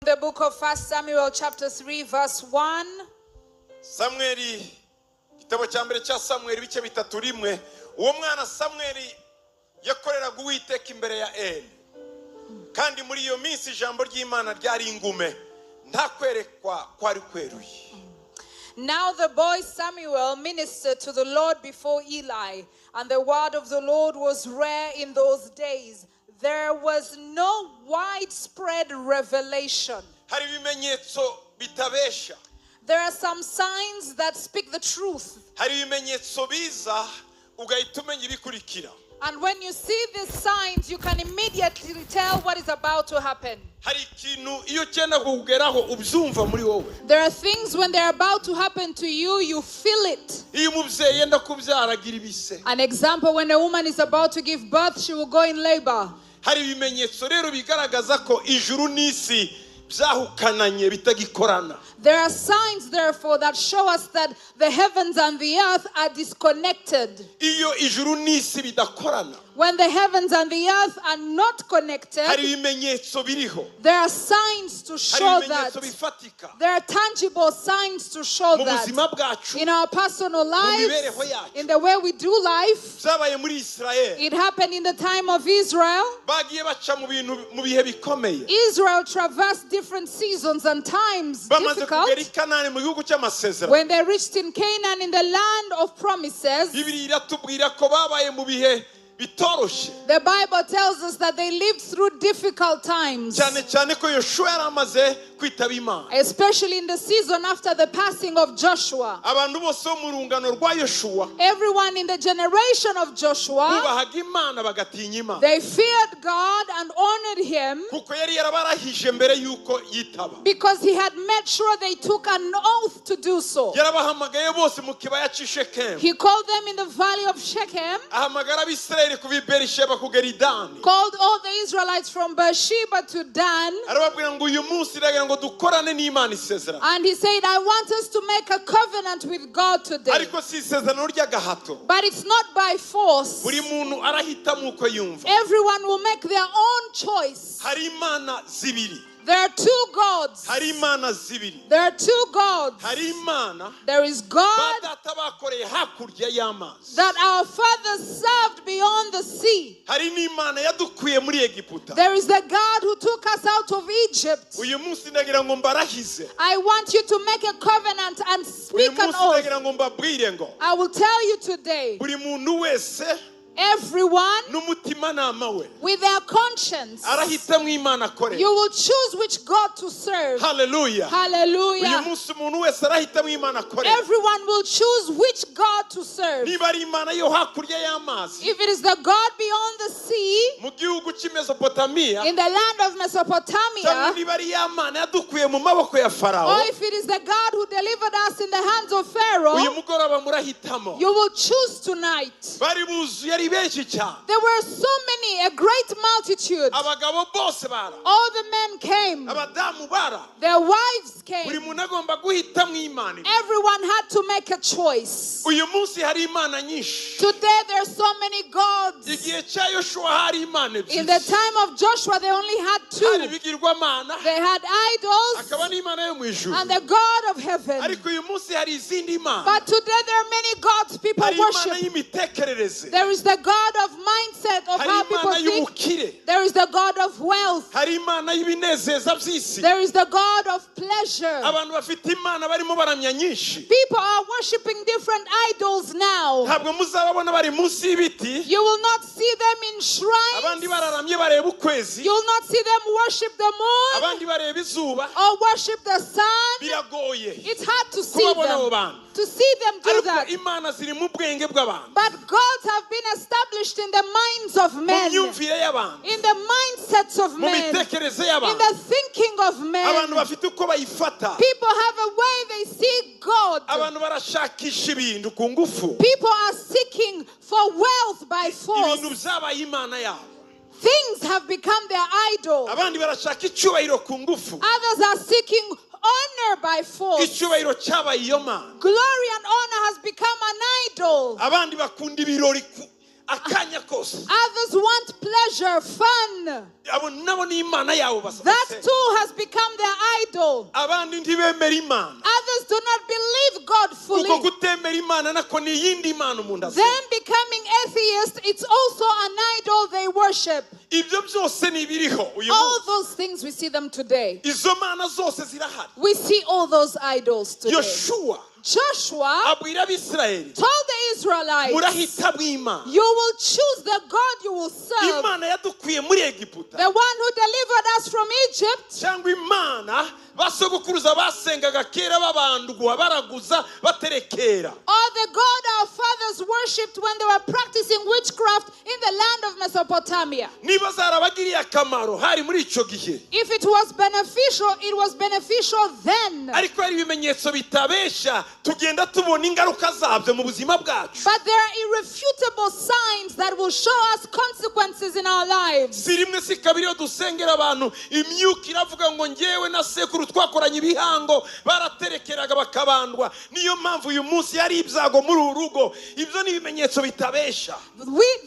The book of 1 Samuel chapter 3 verse 1. Samweri, igitabo cya mbere cya Samweri bice bitatu rimwe. Uwo mwana Samweri yakoreraga Uwiteka imbere ya Eli. Kandi muri iyo minsi ijambo ry'Imana ryari ingume, nta kwerekwa kwari kweruye. Now the boy Samuel ministered to the Lord before Eli, and the word of the Lord was rare in those days. There was no widespread revelation. Hari ibimenyetso bitabesha. There are some signs that speak the truth. Hari ibimenyetso biza ugahita umenya ibikurikira. And when you see these signs, you can immediately tell what is about to happen. Hari ikintu iyo cyenda kugeraho ubyumva muri wowe. There are things when they're about to happen to you, you feel it. Iyo umubyeyi yenda kubyara agira ibise. An example, when a woman is about to give birth, she will go in labor. Hari ibimenyetso rero bigaragaza ko ijuru n'isi byahukananye bitagikorana. There are signs, therefore, that show us that the heavens and the earth are disconnected. Iyo ijuru n'isi bidakorana. When the heavens and the earth are not connected, Hari ibimenyetso biriho. there are signs to show Hari that. ibimenyetso bifatika. There are tangible signs to show Mu that. buzima bwacu. In our personal lives, mibereho yacu. in the way we do life, Byabaye muri Israel. it happened in the time of Israel. Bagiye baca mu bihe bikomeye. Israel traversed different seasons and times Bamaze difficult. kugera I Kanani mu gihugu cy'amasezerano. When they reached in Canaan, in the land of promises, Bibiliya iratubwira ko babaye mu bihe bitoroshye. the Bible tells us that they lived through difficult times. Cyane cyane ko Yoshua yaramaze kwitaba Imana. Especially in the season after the passing of Joshua. Abantu bose bo mu rungano rwa Yoshua Everyone in the generation of Joshua, bubahaga Imana bagatinya Imana. they feared God and honored Him Kuko yari yarabarahije mbere yuko yitaba. because He had made sure they took an oath to do so. Yarabahamagaye bose mu kibaya cy'i Shekemu. He called them in the valley of Shechem, Ahamagara Abisirayeli kuva I Berisheba kugera I Dani. called all the Israelites from Beersheba to Dan, Arababwira ngo uyu munsi ndagira ngo dukorane n'Imana isezerano. and he said, I want us to make a covenant with God today. Ariko si isezerano ry'agahato. But it's not by force. Buri muntu arahitamo uko yumva. Everyone will make their own choice. Hari Imana zibiri. There are two gods. Hari Imana zibiri. There are two gods. Hari Imana There is God badata bakoreye hakurya y'amazi. that our fathers served beyond the sea. Hari n'Imana yadukuye muri Egiputa. There is the God who took us out of Egypt. Uyu munsi ndagira ngo mbarahize. I want you to make a covenant and Uyu speak an munsi oath. ndagira ngo mbabwire ngo I will tell you today, buri muntu wese everyone n'umutimanama we with their conscience, arahitamo Imana akorera. you will choose which God to serve. Hallelujah. Uyu Hallelujah. munsi umuntu wese arahitamo Imana akorera. Everyone will choose which God to serve. Niba ari Imana yo hakurya y'amazi If it is the God beyond the sea, mu gihugu cy'i Mesopotamiya, in the land of cyangwa Mesopotamia, niba ari ya Mana yadukuye mu maboko ya or Farawo, if it is the God who delivered us in the hands of uyu Pharaoh, mugoroba murahitamo. you will choose tonight. Bari buzuye ari benshi cyane. There were so many, a great multitude. Abagabo bose bara, All the men came, abadamu bara, their wives buri came. muntu agomba guhitamo Imana. Everyone had to make a choice. Uyu munsi hari Imana nyinshi. Today there are so many gods. Igihe cya Yoshua hari Imana In the ebyiri. time of Joshua, they only had Hari two. ibigirwamana, They had idols hakaba n'Imana yo mu ijuru. and the God of heaven. Ariko uyu munsi hari izindi Imana. But today there are many gods people Hari Imana worship. y'imitekerereze. There is the God of mindset of Hari how people Imana think. y'ubukire. There is the God of wealth. Hari Imana y'ibinezeza by'isi. There is the God of pleasure. Abantu bafite Imana barimo baramya nyinshi. People are worshiping different idols now. Ntabwo muzababona bari munsi y'ibiti. You will not see them in Abandi shrines. bararamye bareba ukwezi. You will not see them worship the moon Abandi bareba izuba. or worship the sun. Biragoye It's hard to see kubabona abo them. bantu. To see them do Ariko that. Imana ziri mu bwenge bw'abantu. But gods have been established in the minds of Mu men. myumvire y'abantu. In the mindsets of Mu men. mitekerereze In y'abantu. the thinking of men. Abantu bafite uko bayifata. People have a way they see God. Abantu barashakisha ibintu ku ngufu. People are seeking for wealth by force. Ibintu byabaye Imana yabo. Things have become their idol. Abandi barashaka icyubahiro ku ngufu. Others are seeking honor by force. Icyubahiro cyabaye iyo Mana. Glory and honor has become an idol. Abandi bakunda ibirori akanya kose. Others want pleasure, fun. Abo nabo ni Imana yabo basa. That too has become their idol. abandi ntibemera imana Others do not believe God fully. uko kutemera imana nako ni yindi mana umuntu asenga Them becoming atheists, it's also an idol they worship. ibyo byose ni biriho uyu All munsi those things we see them today. izo mana zose zirahari We see all those idols today. Yoshua Joshua abwira abisirayeli told the Israelites, murahita bw'imana you will choose the God you will serve. imana yadukuye muri egiputa The one who delivered us from Egypt, cyangwa imana basogokuruza basengaga kera babandwa baraguza baterekera or the God our fathers worshipped when they were practicing witchcraft in the land of Mesopotamia. niba zarabagiriye akamaro hari muri ico gihe If it was beneficial then. ariko hari ibimenyetso bitabesha tugenda tubona ingaruka zabyo mu buzima bwacu But there are irrefutable signs that will show us consequences in our lives. si rimwe si kabiri iyo dusengera abantu imyuka iravuga ngo ngewe na sekuru twakoranye ibihango baraterekeraga bakabandwa niyo mpamvu uyu munsi hari ibyago muri uru rugo ibyo ni ibimenyetso bitabesha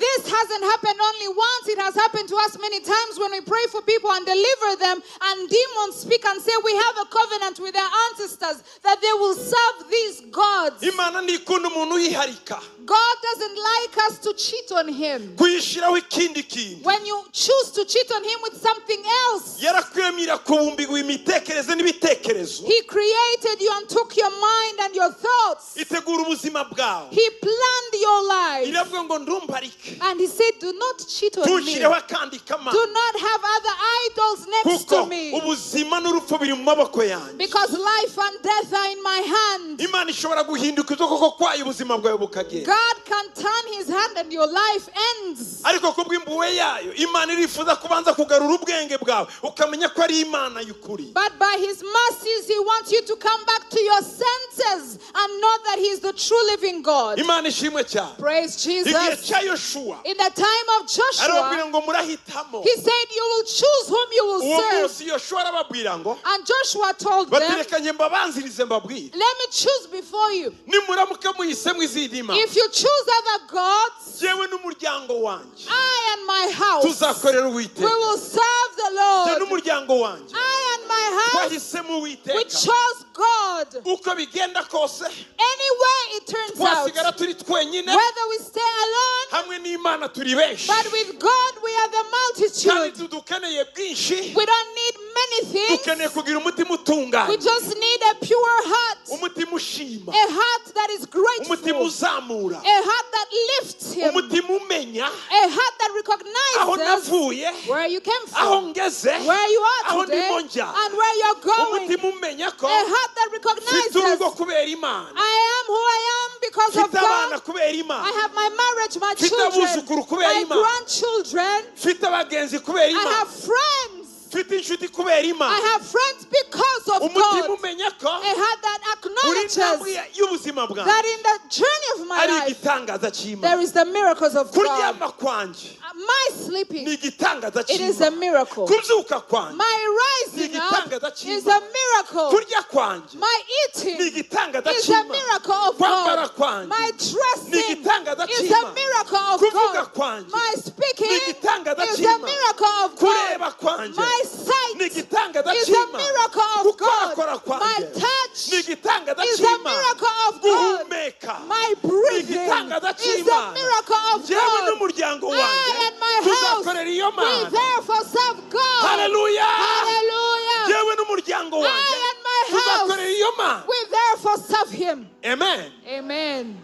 This hasn't happened only once, it has happened to us many times when we pray for people and deliver them, and demons speak and say we have a covenant with their ancestors that they will serve these gods. imana ntikunda umuntu yiharika God doesn't like us to cheat on him. kuyishyiraho ikindi kintu When you choose to cheat on him with something else, yarakwemera kubumbirwa imitekerereze n'ibitekerezo he created you and took your mind and your thoughts. itegura ubuzima bwawe He planned your life. iravuga ngo ndumparike And he said, do not cheat on me. ntushyireho akandi kamana Do not have other idols next kuko to me. ubuzima n'urupfu biri mu maboko yanjye Because life and death are in my hand. imana ishobora guhinduka ukuboko kwayo ubuzima bwawe bukagenda God can turn his hand and your life ends. ariko kubw'impuhwe yayo imana irifuza kubanza kugarura ubwenge bwawe ukamenya ko ari imana y'ukuri But by his mercies, he wants you to come back to your senses and know that he is the true living God. imana ishimwe cyane Praise igihe Jesus. cya yoshuwa In the time of arababwira Joshua, ngo murahitamo he said, you will choose whom you will uwo serve. munsi yoshuwa arababwira ngo And Joshua told them, baterekanye mbabanzirize mbabwire let me choose before you. nimuramuka muhisemo izindi mana If you choose other gods, yewe n'umuryango wanjye I and my house, tuzakorera we uwiteka will serve the je Lord. n'umuryango wanjye I and my house, twahisemo we uwiteka chose God. uko bigenda kose Any way it turns out, twasigara turi twenyine whether we stay alone, hamwe n'imana turi benshi but with God we are the kandi multitude. tudukeneye bwinshi We don't need many things. dukeneye kugira umutima We utunganye just need a pure heart, umutima ushima a heart that is umutima grateful, uzamura a heart that lifts Him, umutima umenya a heart that aho recognizes navuye where you came aho from, ngeze where you aho are today, ndimo njya and where you're going. umutima umenya ko A heart that mfite urugo recognizes kubera imana I am who I am because of mfite abana God. kubera I imana have my marriage, my mfite children, abuzukuru kubera my imana grandchildren. mfite abagenzi kubera I imana have friends. mfite inshuti kubera I imana have friends because of umutima God. umenya ko A heart that buri ntambwe acknowledges y'ubuzima bwawe that in the journey of my ari life, igitangaza cy'imana there is the miracles of God. kuryama kwanjye My ni sleeping, igitangaza it is a cy'imana miracle. kubyuka kwanjye My rising up igitangaza is cy'Imana. a miracle. kurya kwanjye My ni eating igitangaza is a cy'imana miracle of kwambara God. kwanjye My ni dressing igitangaza is a cy'imana miracle of kuvuga God. kwanjye My ni speaking igitangaza is a cy'imana miracle of kureba God. kwanjye My ni sight igitangaza is a cy'imana miracle of gukorakora God. My kwanjye ni touch igitangaza is a cy'imana miracle of God. guhumeka My ni breathing igitangaza is a cy'imana miracle of njyewe God. n'umuryango I wanjye and my house, tuzakorera iyo we mana therefore serve God. haleluya Hallelujah. njyewe n'umuryango wanjye I and my house, tuzakorera iyo mana we therefore serve Him. amen Amen.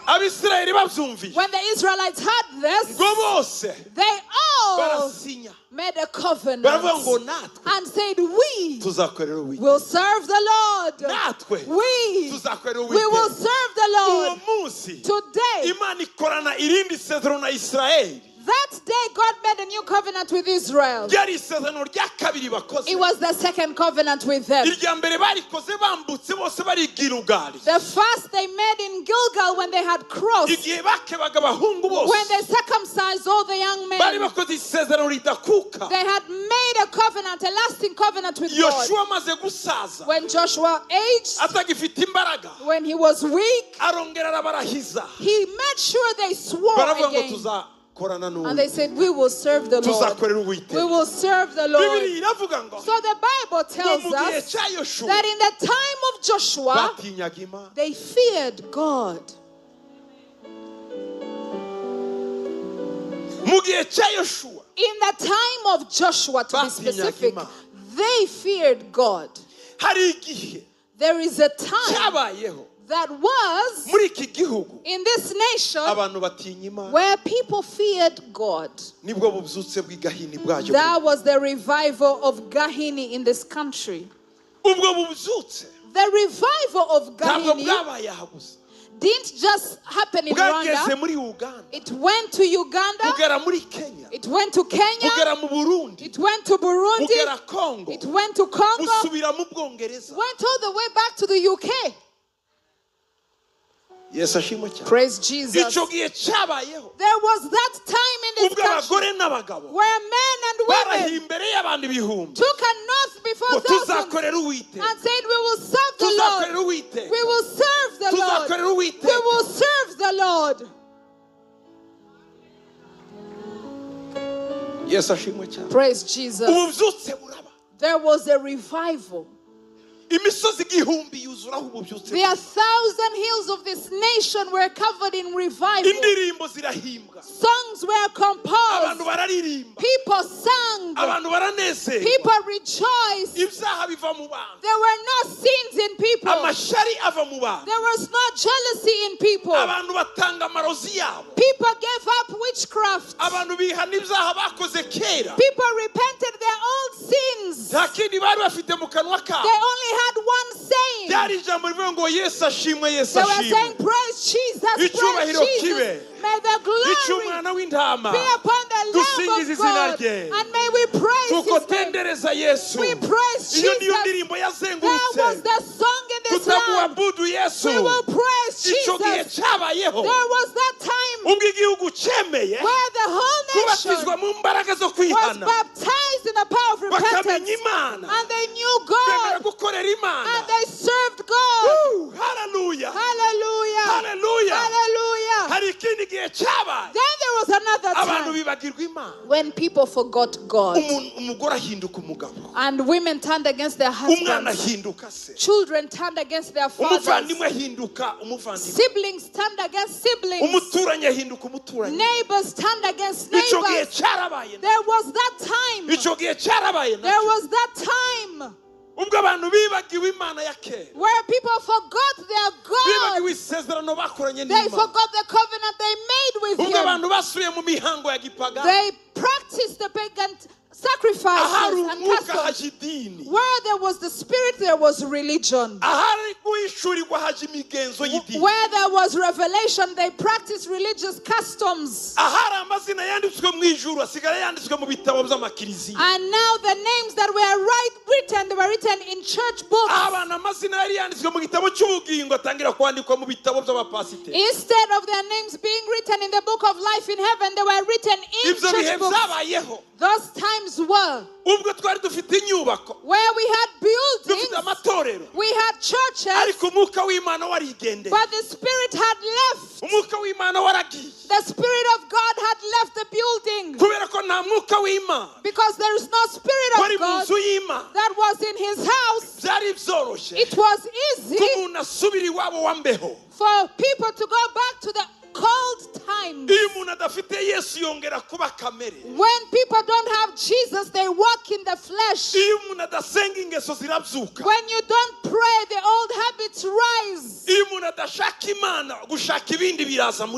abisirayeli babyumviye When the Israelites heard this, ngo bose they all barasinya made a covenant baravuga ngo natwe and said, we tuzakorera uwiteka will serve the Lord. natwe We tuzakorera will uwiteka serve the uwo Lord. munsi Today, imana ikorana irindi sezerano na isirayeli that day, God made a new covenant with Israel. ryari isezerano rya kabiri bakoze It was the second covenant with them. irya mbere barikoze bambutse bose bari i Gilugari The first they made in Gilgal when they had crossed, igihe bakebaga abahungu when bose they circumcised all the young bari men. bakoze isezerano ridakuka They had made a covenant, a lasting covenant with God. yoshuwa amaze gusaza When Joshua aged, atagifite imbaraga when he was weak, arongera arabarahiza he made sure they swore baravuga ngo again. And they said, we will serve the Lord. We will serve the Lord. So the Bible tells us that in the time of Joshua, they feared God. In the time of Joshua, to be specific, they feared God. There is a time that was in this nation where people feared God. That was the revival of Gahini in this country. The revival of Gahini didn't just happen in Rwanda. It went to Uganda. It went to Kenya. It went to Burundi. It went to Congo. Went all the way back to the UK. Praise Jesus. There was that time in this country where men and women took an oath before thousands and said, we will serve the Lord. We will serve the Lord. We will serve the Lord. Praise Jesus. There was a revival. The 1,000 hills of this nation were covered in revival. Songs were composed. People sang. People rejoiced. There were no sins in people. There was no jealousy in people. People gave up witchcraft. People repented their old sins. They only had one saying. They were saying, praise Jesus, praise Jesus. May the glory be upon the Lamb of God. And may we praise His name. We praise Jesus. That was the song in this land. We will praise Jesus. There was that time where the whole nation was baptized in the power of repentance. And they knew God. And they served God. Woo, hallelujah. Hallelujah. Hallelujah. Hallelujah. Then there was another time when people forgot God. And women turned against their husbands. Children turned against their fathers. Siblings turned against siblings. Neighbors turned against neighbors. There was that time. There was that time where people forgot their God. They forgot the covenant they made with Him. They practiced the pagan sacrifices and customs. Where there was the spirit, there was religion. Where there was revelation, they practiced religious customs. And now the names that were written, they were written in church books. Instead of their names being written in the book of life in heaven, they were written in church books. Those times were where we had buildings, we had churches, but the Spirit had left. The Spirit of God had left the building because there is no Spirit of God that was in His house. It was easy for people to go back to the cold times. When people don't have Jesus, they walk in the flesh. When you don't pray, the old habits rise.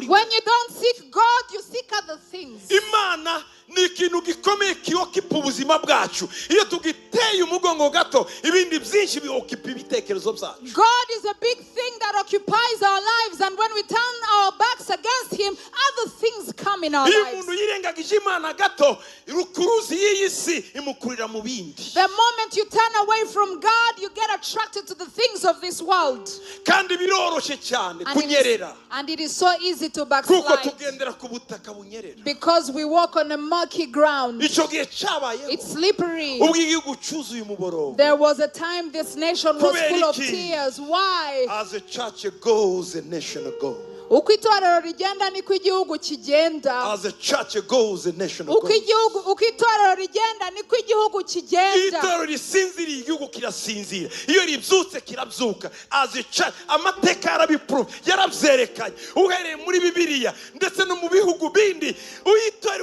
When you don't seek God, you seek other things. ni ikintu gikomeye kiyokipa ubuzima bwacu. Iyo tugiteye umugongo gato ibindi byinshi biokipa ibitekerezo byacu. God is a big thing that occupies our lives, and when we turn our backs against Him, other things come in our lives. Iyo umuntu yirengagije Imana gato rukuruzi y'isi imukurira mu bindi. The moment you turn away from God, you get attracted to the things of this world. Kandi biroroshe cyane kunyerera. And it is so easy to backslide. Kuko tugendera ku butaka bunyerera. Because we walk on a murky ground. Ico gihe cyabayeho. It's slippery. Ubwo igihugu cyuzuye umuborogo. There was a time this nation was full of tears. Why? As a church goes, a nation goes. Uko itorero rigenda niko igihugu kigenda. As a church goes, the nation goes. Uko itorero rigenda niko igihugu kigenda. Itorero risinziriye igihugu kirasinzira. Iyo ribyutse kirabyuka. As a church, amateka yarabipro yarabyerekanye. Uhereye muri Bibiliya ndetse no mu bihugu bindi.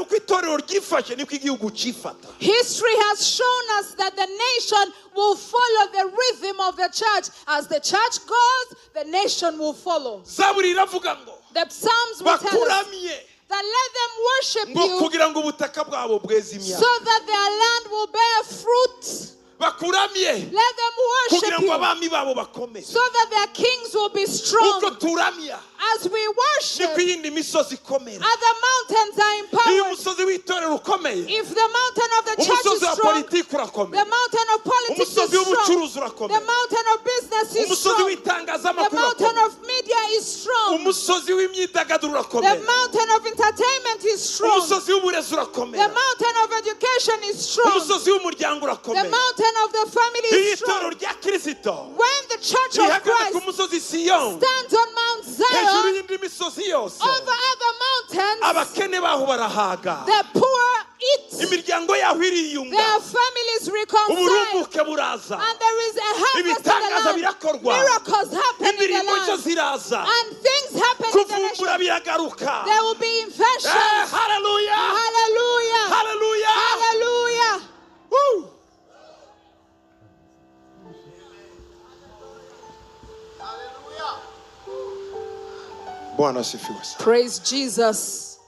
Uko itorero ryifashe niko igihugu cyifata. History has shown us that the nation will follow the rhythm of the church. As the church goes, the nation will follow. Zaburi iravuga ngo The Psalms will tell us bakuramye that let them worship ngo you kugira ngo ubutaka bwabo bweze imyaka. so that their land will bear fruit. Bakuramye Let them worship kugira ngo you abami babo bakomeye. so that their kings will be strong. Uko turamya As we worship, niko iyindi misozi ikomera. other mountains are Iyo empowered. umusozi w'itorero ukomeye, If the mountain of the church umusozi is wa strong, politiki urakomeye, the mountain of politics umusozi is strong, w'ubucuruzi the urakomeye, mountain of business is umusozi strong, the w'itangazamakuru mountain urakomeye, of media is strong, umusozi w'imyidagaduro the urakomeye, mountain of entertainment is strong, umusozi w'uburezi the urakomeye, mountain of education is strong, umusozi w'umuryango the urakomeye. mountain of the family Iyo is strong. itorero rya Kristo When the church of rihagaze ku Christ musozi Siyoni, stands on Mount hejuru Zion y'indi misozi yose, over other mountains, abakene baho barahaga, the poor eat, imiryango yaho iriyunga, their families reconcile, uburumbuke buraza, and there is a harvest in ibitangaza the land. birakorwa, Miracles happen in the imirimo nshya land, ziraza, and things happen in the kuvumbura nation. biragaruka. There will be inventions. Hallelujah! Hallelujah! Hallelujah! Hallelujah! Woo! Bwana asifiwe sana. Praise Jesus.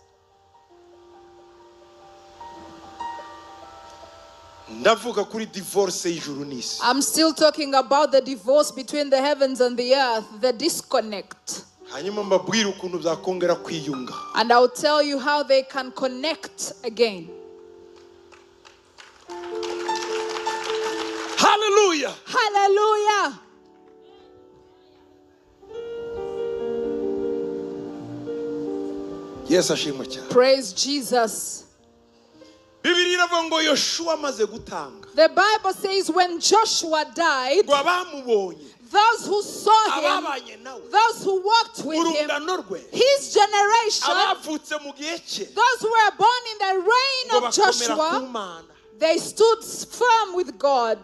Ndavuga kuri divorce y'ijuru n'isi. I'm still talking about the divorce between the heavens and the earth, the disconnect. Hanyuma mbabwire ukuntu byakongera kwiyunga. And I'll tell you how they can connect again. Hallelujah! Hallelujah! Yesu ashimwe cyane. Praise Jesus. Bibiliya iravuga ngo Yoshua amaze gutanga. The Bible says when Joshua died, Ngo abamubonye, those who saw him, ababanye nawe, those who walked with him, urungano rwe, his generation, abavutse mu gihe cye, those who were born in the reign ngo of bakomera ku Joshua, Mana. they stood firm with God.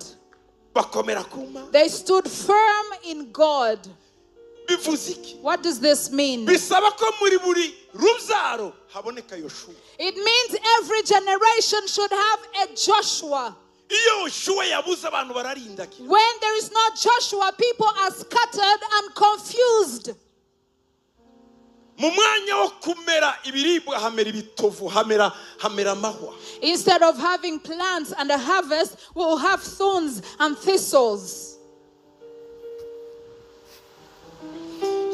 Bakomera ku Mana. They stood firm in God. Bivuze iki? What does this mean? Bisaba ko muri buri rubyaro haboneka Yoshua. It means every generation should have a Joshua. Iyo Yoshua yabuze abantu bararindakira. When there is no Joshua, people are scattered and confused. Mu mwanya wo kumera ibiribwa hamera ibitovu, hamera amahwa. Instead of having plants and a harvest, we'll have thorns and thistles.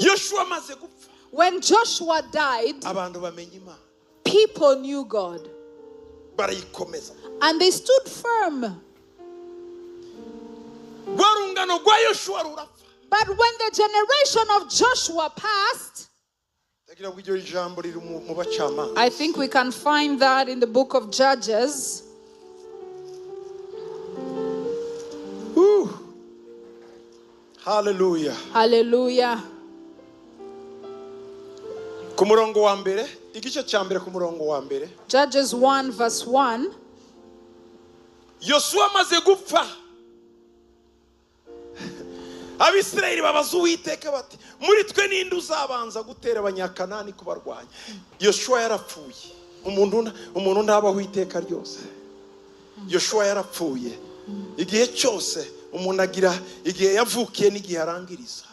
Yoshua amaze gupfa, When Joshua died, abantu bamenye Imana, people knew God barayikomeza. and they stood firm. Rwa rungano rwa Yoshua rurapfa. But when the generation of Joshua passed, Ndagira ngo iryo jambo riri mu bacamanza. I think we can find that in the book of Judges. Hallelujah. Hallelujah. Ku murongo wa mbere, igice cya mbere ku murongo wa mbere. Judges 1 verse 1. Yoshua amaze gupfa, Abisirayeli babaza Uwiteka bati, muri twe ninde uzabanza gutera abanyakanani kubarwanya? Yoshua yarapfuye. Umuntu ndabaho iteka ryose. Yoshua yarapfuye. Igihe cyose umuntu agira igihe yavukiye n'igihe arangiriza.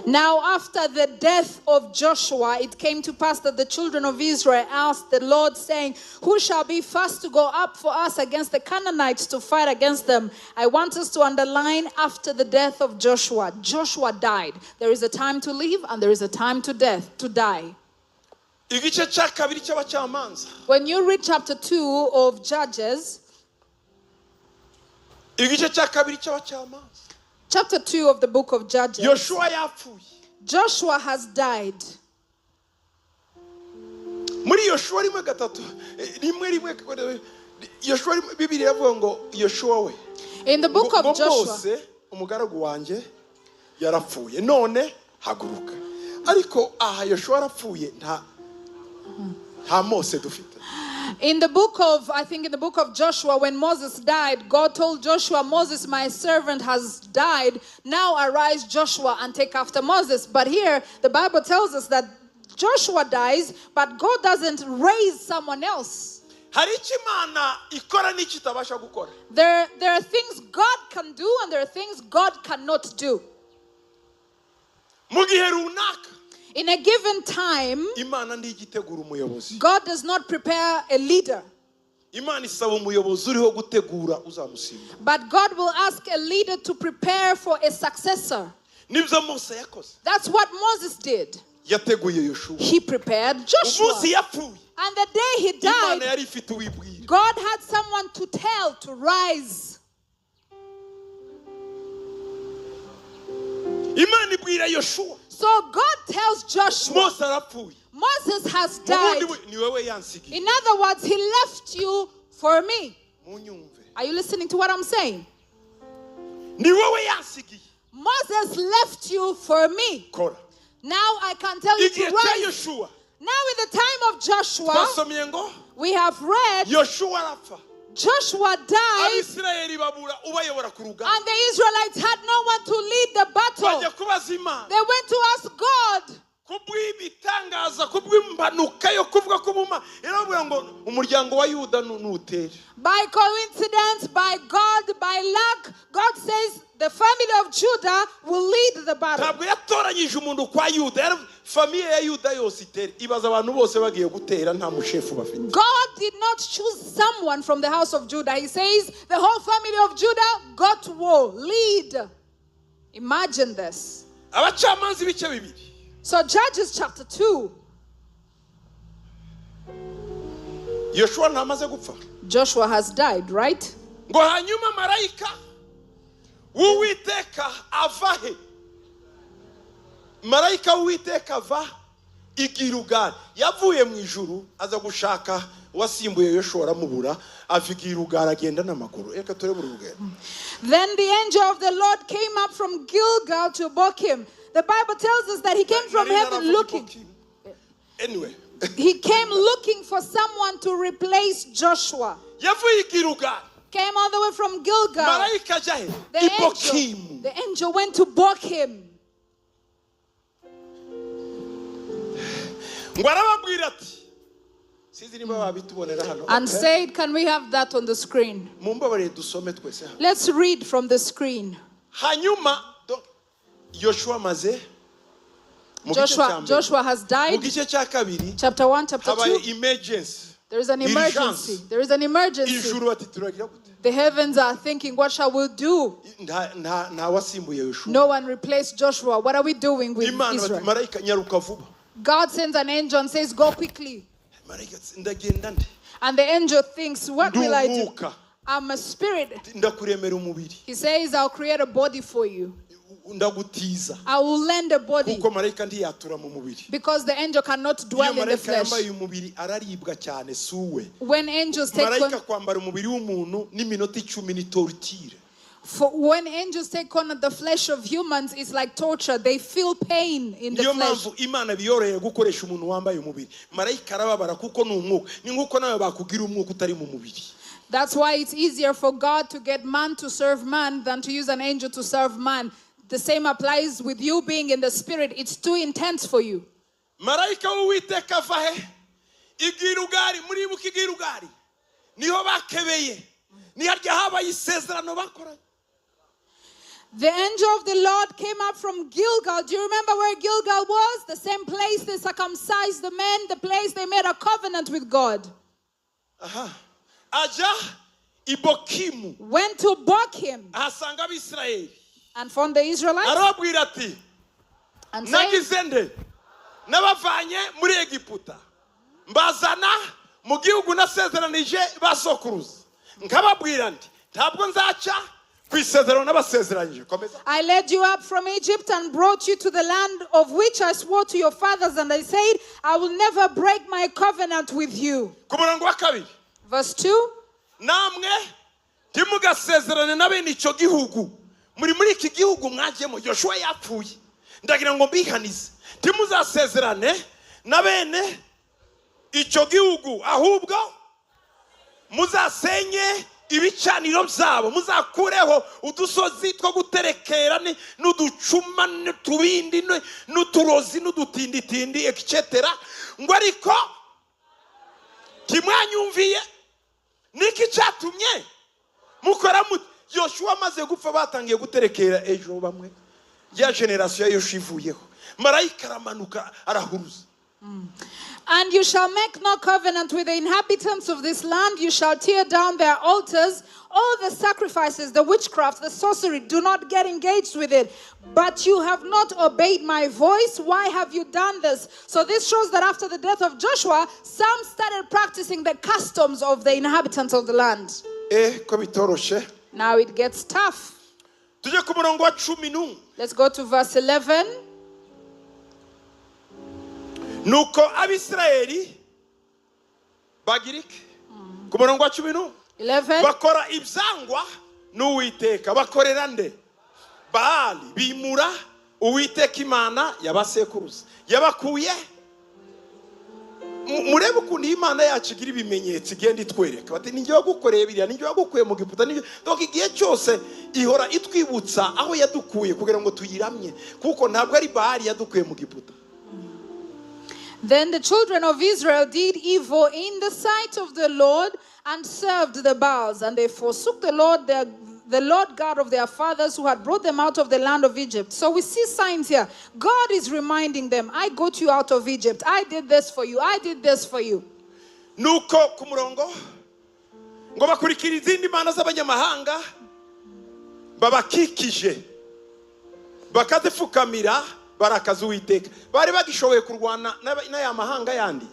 Now after the death of Joshua, it came to pass that the children of Israel asked the Lord, saying, who shall be first to go up for us against the Canaanites to fight against them? I want us to underline after the death of Joshua. Joshua died. There is a time to live and there is a time to die. When you read chapter 2 of Judges, chapter 2 of the book of Judges, Joshua has died. In the book of Joshua, umugaragu wanjye yarapfuye none haguruka ariko aha Yoshua arapfuye nta Mose dufite. In the book of, I think in the book of Joshua, when Moses died, God told Joshua, Moses, my servant, has died. Now arise, Joshua, and take after Moses. But here, the Bible tells us that Joshua dies, but God doesn't raise someone else. There are things God can do, and there are things God cannot do. In a given time, God does not prepare a leader. But God will ask a leader to prepare for a successor. That's what Moses did. He prepared Joshua. And the day he died, God had someone to tell to rise. So God tells Joshua, Moses has died. In other words, he left you for me. Are you listening to what I'm saying? Moses left you for me. Now I can tell you to rise. Now in the time of Joshua, we have read Joshua died, and the Israelites had no one to lead the battle. They went to ask God. By coincidence, by God, by luck, God says the family of Judah will lead the battle. God did not choose someone from the house of Judah. He says the whole family of Judah got to war, lead. Imagine this. So Judges chapter 2. Joshua has died, right? Marayika w'Uwiteka ava i Gilgal yavuye mu ijuru aza gushaka wasimbuye Yoshua aramubura ava i Gilgal agenda n'amaguru. Reka turebe urugendo. Then the angel of the Lord came up from Gilgal to Bochim. The Bible tells us that he came from heaven looking. Anyway, he came looking for someone to replace Joshua. Yavuye i Gilgal. Came all the way from Gilgal. Marayika jahe The angel went to Bochim. And said, can we have that on the screen? Let's read from the screen. Joshua has died. Chapter 1, chapter 2. There is an emergency. There is an emergency. The heavens are thinking, what shall we do? No one replaced Joshua. What are we doing with Israel? God sends an angel and says, go quickly. And the angel thinks, what will I do? I'm a spirit. He says, I'll create a body for you. I will lend a body. Because the angel cannot dwell in the flesh. When angels take when angels take on the flesh of humans, it's like torture. They feel pain in the flesh. That's why it's easier for God to get man to serve man than to use an angel to serve man. The same applies with you being in the spirit. It's too intense for you. The angel of the Lord came up from Gilgal. Do you remember where Gilgal was? The same place they circumcised the men, the place they made a covenant with God. Went to Bochim and found the Israelites. And said, mbazana mu gihugu nasezeranije basokuruza nkababwira nti ntabwo nzaca kwisezerano nabasezeranyije. I led you up from Egypt and brought you to the land of which I swore to your fathers, and I said, I will never break my covenant with you. Verse 2. Namwe ntimugasezerane n'abene icyo gihugu muri iki gihugu mwajyemo Yoshua yapfuye ndagira ngo mbihanize timuzasezerane na bene icyo gihugu, ahubwo muzasenye ibicaniro byabo, muzakureho udusozi two guterekera n'uducuma n'utubindi n'uturozi n'udutinditindi etc. ngo ariko kimwanyumviye niki cyatumye mukora Yoshua amaze gupfa batangiye guterekera ejo bamwe ya generation yoshivuyeho marayika aramanuka arahuruza. And you shall make no covenant with the inhabitants of this land. You shall tear down their altars. All the sacrifices, the witchcraft, the sorcery, do not get engaged with it. But you have not obeyed my voice. Why have you done this? So this shows that after the death of Joshua, some started practicing the customs of the inhabitants of the land. Now it gets tough. Let's go to verse 11. Nuko abisirayeli bagirike ku murongo wa 11 bakora ibyangwa n'Uwiteka, bakorera nde? Baali, bimura Uwiteka Imana yabasekuruza, yabakuye. Murebe ukuntu Imana yacu igira ibimenyetso igenda itwereka, bati ninjye wagukoreye biriya, ninjye wagukuye mu Giputa, donc igihe cyose ihora itwibutsa aho yadukuye kugira ngo tuyiramye, kuko ntabwo ari Baali yadukuye mu Giputa. Then the children of Israel did evil in the sight of the Lord and served the Baals, and they forsook the Lord God of their fathers who had brought them out of the land of Egypt. So we see signs here. God is reminding them, I got you out of Egypt. I did this for you. I did this for you. Nuko ku murongo ngo bakurikira izindi mana z'abanyamahanga babakikije bakazifukamira barakaza Uwiteka. Bari bagishoboye kurwana n'aya mahanga yandi.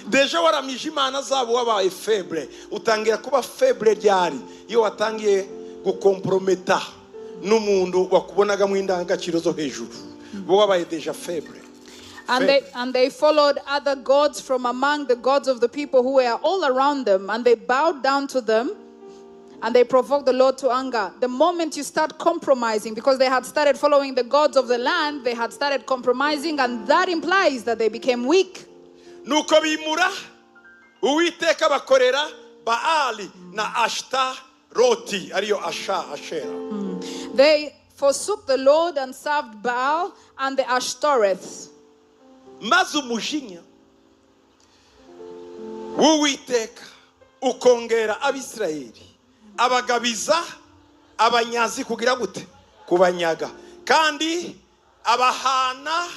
Deja waramije imana zabo wabaye faible, utangira kuba faible ryari iyo watangiye gukomprometa n'umuntu wakubonaga mu indangagaciro zo hejuru, bo wabaye deja faible. And they followed other gods from among the gods of the people who were all around them, and they bowed down to them, and they provoked the Lord to anger. The moment you start compromising, because they had started following the gods of the land, they had started compromising, and that implies that they became weak. Nuko bimura Uwiteka bakorera Baali na Ashtaroti, ariyo Ashera. They forsook the Lord and served Baal and the Ashtoreths. Maze umujinya w'Uwiteka ukongera Abisirayeli, abagabiza abanyazi kugira gute? Kubanyaga, kandi abahana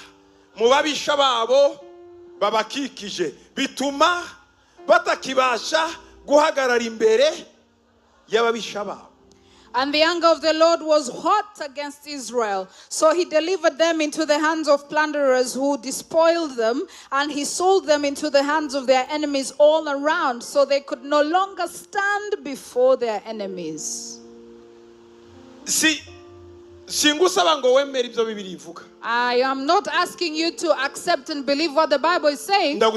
mu babisha babo babakikije, bituma batakibasha guhagarara imbere y'ababisha babo. And the anger of the Lord was hot against Israel. So he delivered them into the hands of plunderers who despoiled them, and he sold them into the hands of their enemies all around, so they could no longer stand before their enemies. I am not asking you to accept and believe what the Bible is saying. I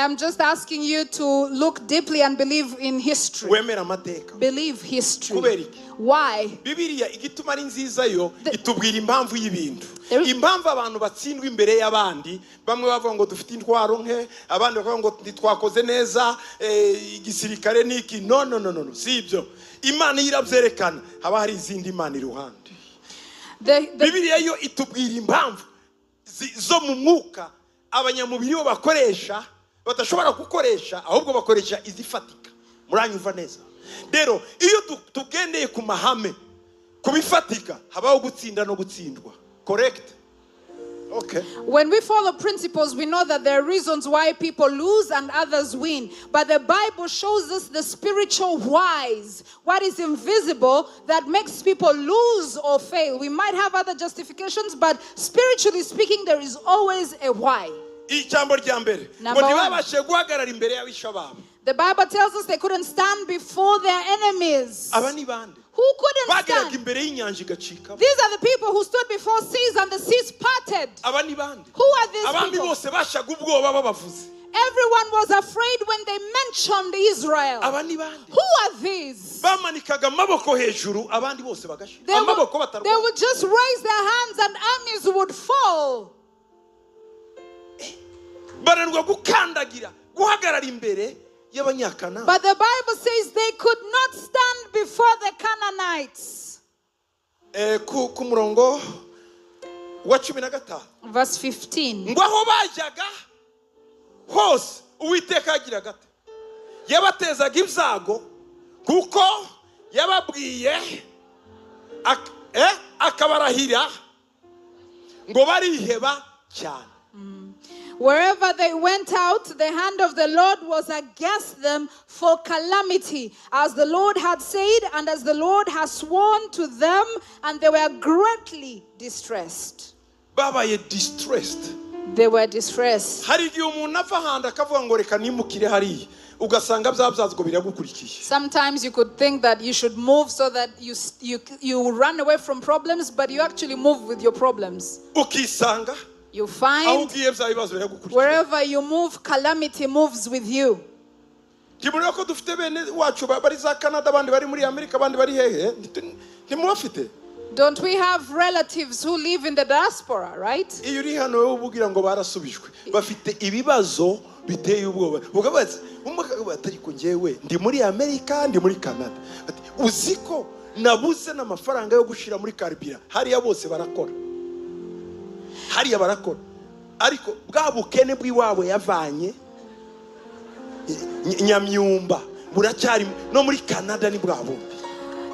am just asking you to look deeply and believe in history. Believe history. Why? Igituma ari nziza yo itubwira impamvu y'ibintu. Impamvu abantu batsindwa imbere y'abandi, bamwe bavuga ngo dufite intwaro nke, abandi bavuga ngo twakoze neza igisirikare niki. No, si ibyo. Imana irabyerekana, haba hari izindi imana iruhande. Bibiliya yo itubwira impamvu zo mu mwuka abanyamubiri bo bakoresha batashobora gukoresha, ahubwo bakoresha izifatika. Muranyumva neza? Rero iyo tugendeye ku mahame kubifatika, habaho gutsinda no gutsindwa. Correct? Okay. When we follow principles, we know that there are reasons why people lose and others win. But the Bible shows us the spiritual whys, what is invisible that makes people lose or fail. We might have other justifications, but spiritually speaking, there is always a why. The Bible tells us they couldn't stand before their enemies. Who couldn't stand? These are the people who stood before seas and the seas parted. Who are these people? everyone was afraid when they mentioned Israel. aba ni bande Who are these? bamanikaga amaboko hejuru abandi bose bagashira They amaboko would batarwa just raise their hands and armies would fall. baranirwa gukandagira guhagarara imbere y'abanyakana. But the Bible says they could not stand before the Canaanites. Ku murongo wa 15 Verse 15. ngo aho bajyaga hose Uwiteka yagiraga ate yabatezaga ibyago kuko yababwiye akabarahira ngo bariheba cyane. Wherever they went out, the hand of the Lord was against them for calamity, as the Lord had said, and as the Lord has sworn to them, and they were greatly distressed. Babaye distressed. They were distressed. Hari igihe umuntu ava ahandi akavuga ngo reka nimukire hariya ugasanga byabazazgo biragukurikiye. Sometimes you could think that you should move so that you run away from problems, but you actually move with your problems. Ukisanga You find wherever you move, calamity moves with you. Don't we have relatives who live in the diaspora, right? biteye ubwoba ugabaza ariko ngewe ndi muri Amerika ndi muri Canada uziko nabuze n'amafaranga yo gushira muri Caribbean hariya bose barakora ariko bwa bukene bw'iwabo yavanye Nyamyumba buracyari no muri Canada ni bwabo.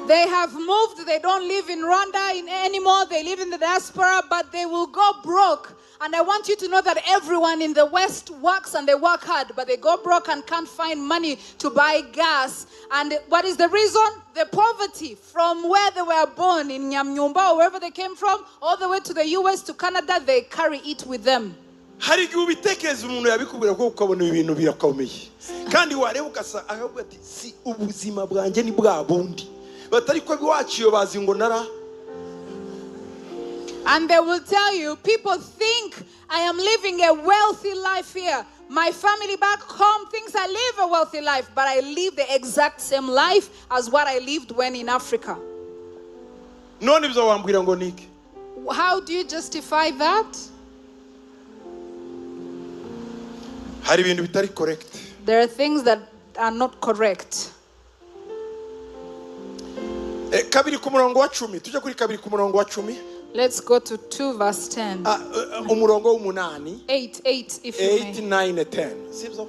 They have moved, they don't live in Rwanda anymore, they live in the diaspora, but they will go broke. And I want you to know that everyone in the West works and they work hard, but they go broke and can't find money to buy gas. And what is the reason? The poverty from where they were born in Nyamyumba or wherever they came from, all the way to the US, to Canada, they carry it with them. Hari igihe ubitekereza umuntu yabikubwira ko ukabona ibintu birakomeye kandi wareba ukasa akavuga ati si ubuzima bwanjye ni bwa bundi batari ko biwaciyo bazi ngo nara. And they will tell you, people think I am living a wealthy life here. My family back home thinks I live a wealthy life, but I live the exact same life as what I lived when in Africa. None ibyo wambwira ngo niki? How do you justify that? Hari ibintu bitari correct. There are things that are not correct. Kabiri ku murongo wa 10 tuje kuri kabiri ku murongo wa 10. Let's go to 2 verse 10. Umurongo w'umunani 8 if you may. 8 9 10 sibyo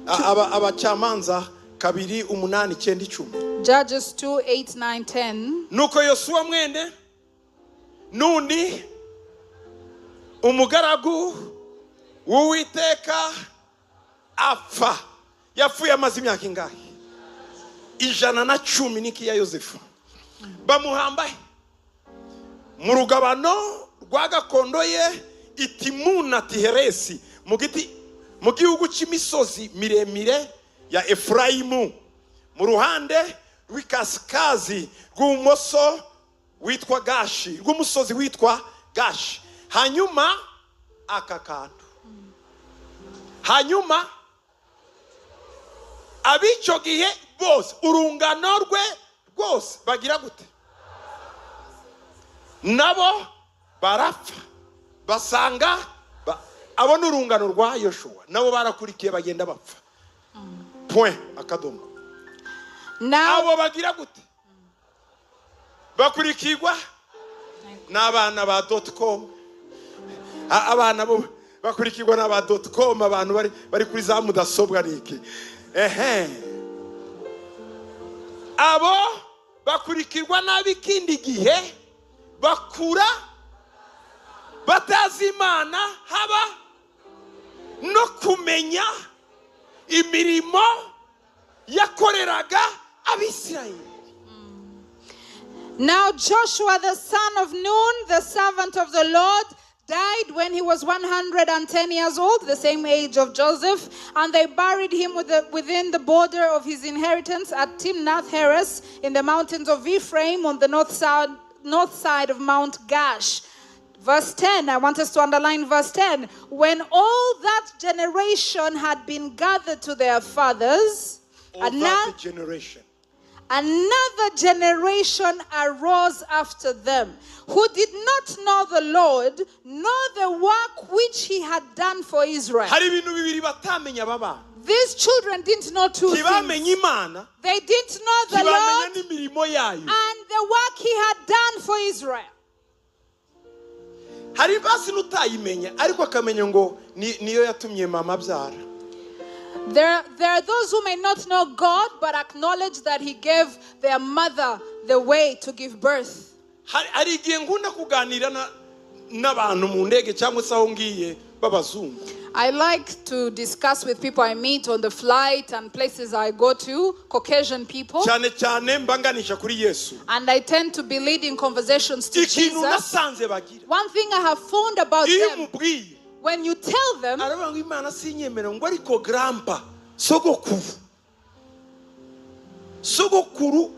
abacamanza kabiri umunani 9 10. Judges 2 8 9 10. Nuko Yosuwa mwene Nuni umugaragu w'Uwiteka apfa yapfuye amaze imyaka ingahe 110 niki ya Yosefu bamuhamba mu rugabano rwa gakondo ye Itimuna Tiheresi mu gihugu cy'imisozi miremire ya Efraimu mu ruhande rw'ikasikazi rw'umoso witwa Gashi rw'umusozi witwa Gashi. Hanyuma akakantu hanyuma abico gihe bose urungano rwe rwose bagira gute nabo barapfa basanga abona urungano rwa Yoshua nabo barakurikiye bagenda bapfa. Point akadomo. Abo bagira gute bakurikirwa n'abana ba .com abana bo bakurikirwa n'aba .com abantu bari kuri za mudasobwa niki abo bakurikirwa n'abikindi gihe bakura batazi Imana haba no kumenya imirimo yakoreraga Abisirayeli. Now Joshua the son of Nun, the servant of the Lord, died when he was 110 years old, the same age of Joseph, and they buried him within the border of his inheritance at Timnath-Heres in the mountains of Ephraim on the north side of Mount Gash. Verse 10, I want us to underline verse 10. When all that generation had been gathered to their fathers, That generation. another generation arose after them, who did not know the Lord, nor the work which he had done for Israel. Hari ibintu bibiri batamenya aba bana. These children didn't know two things. Ntibamenye Imana, They didn't know the ntibamenya Lord n'imirimo yayo. and the work he had done for Israel. Hari basi n'utayimenya ariko akamenya ngo niyo yatumye mama abyara. There are those who may not know God but acknowledge that he gave their mother the way to give birth. Hari igihe nkunda kuganira n'abantu mu ndege cyangwa se aho ngiye b'abazungu. I like to discuss with people I meet on the flight and places I go to, Caucasian people. Cyane cyane mbanganisha kuri Yesu. And I tend to be leading conversations to Ikintu Jesus. nasanze bagira. One thing I have found about Iyo them, mubwiye when you tell them, aravuga ngo Imana sinyemera ngo ariko grandpa sogokuru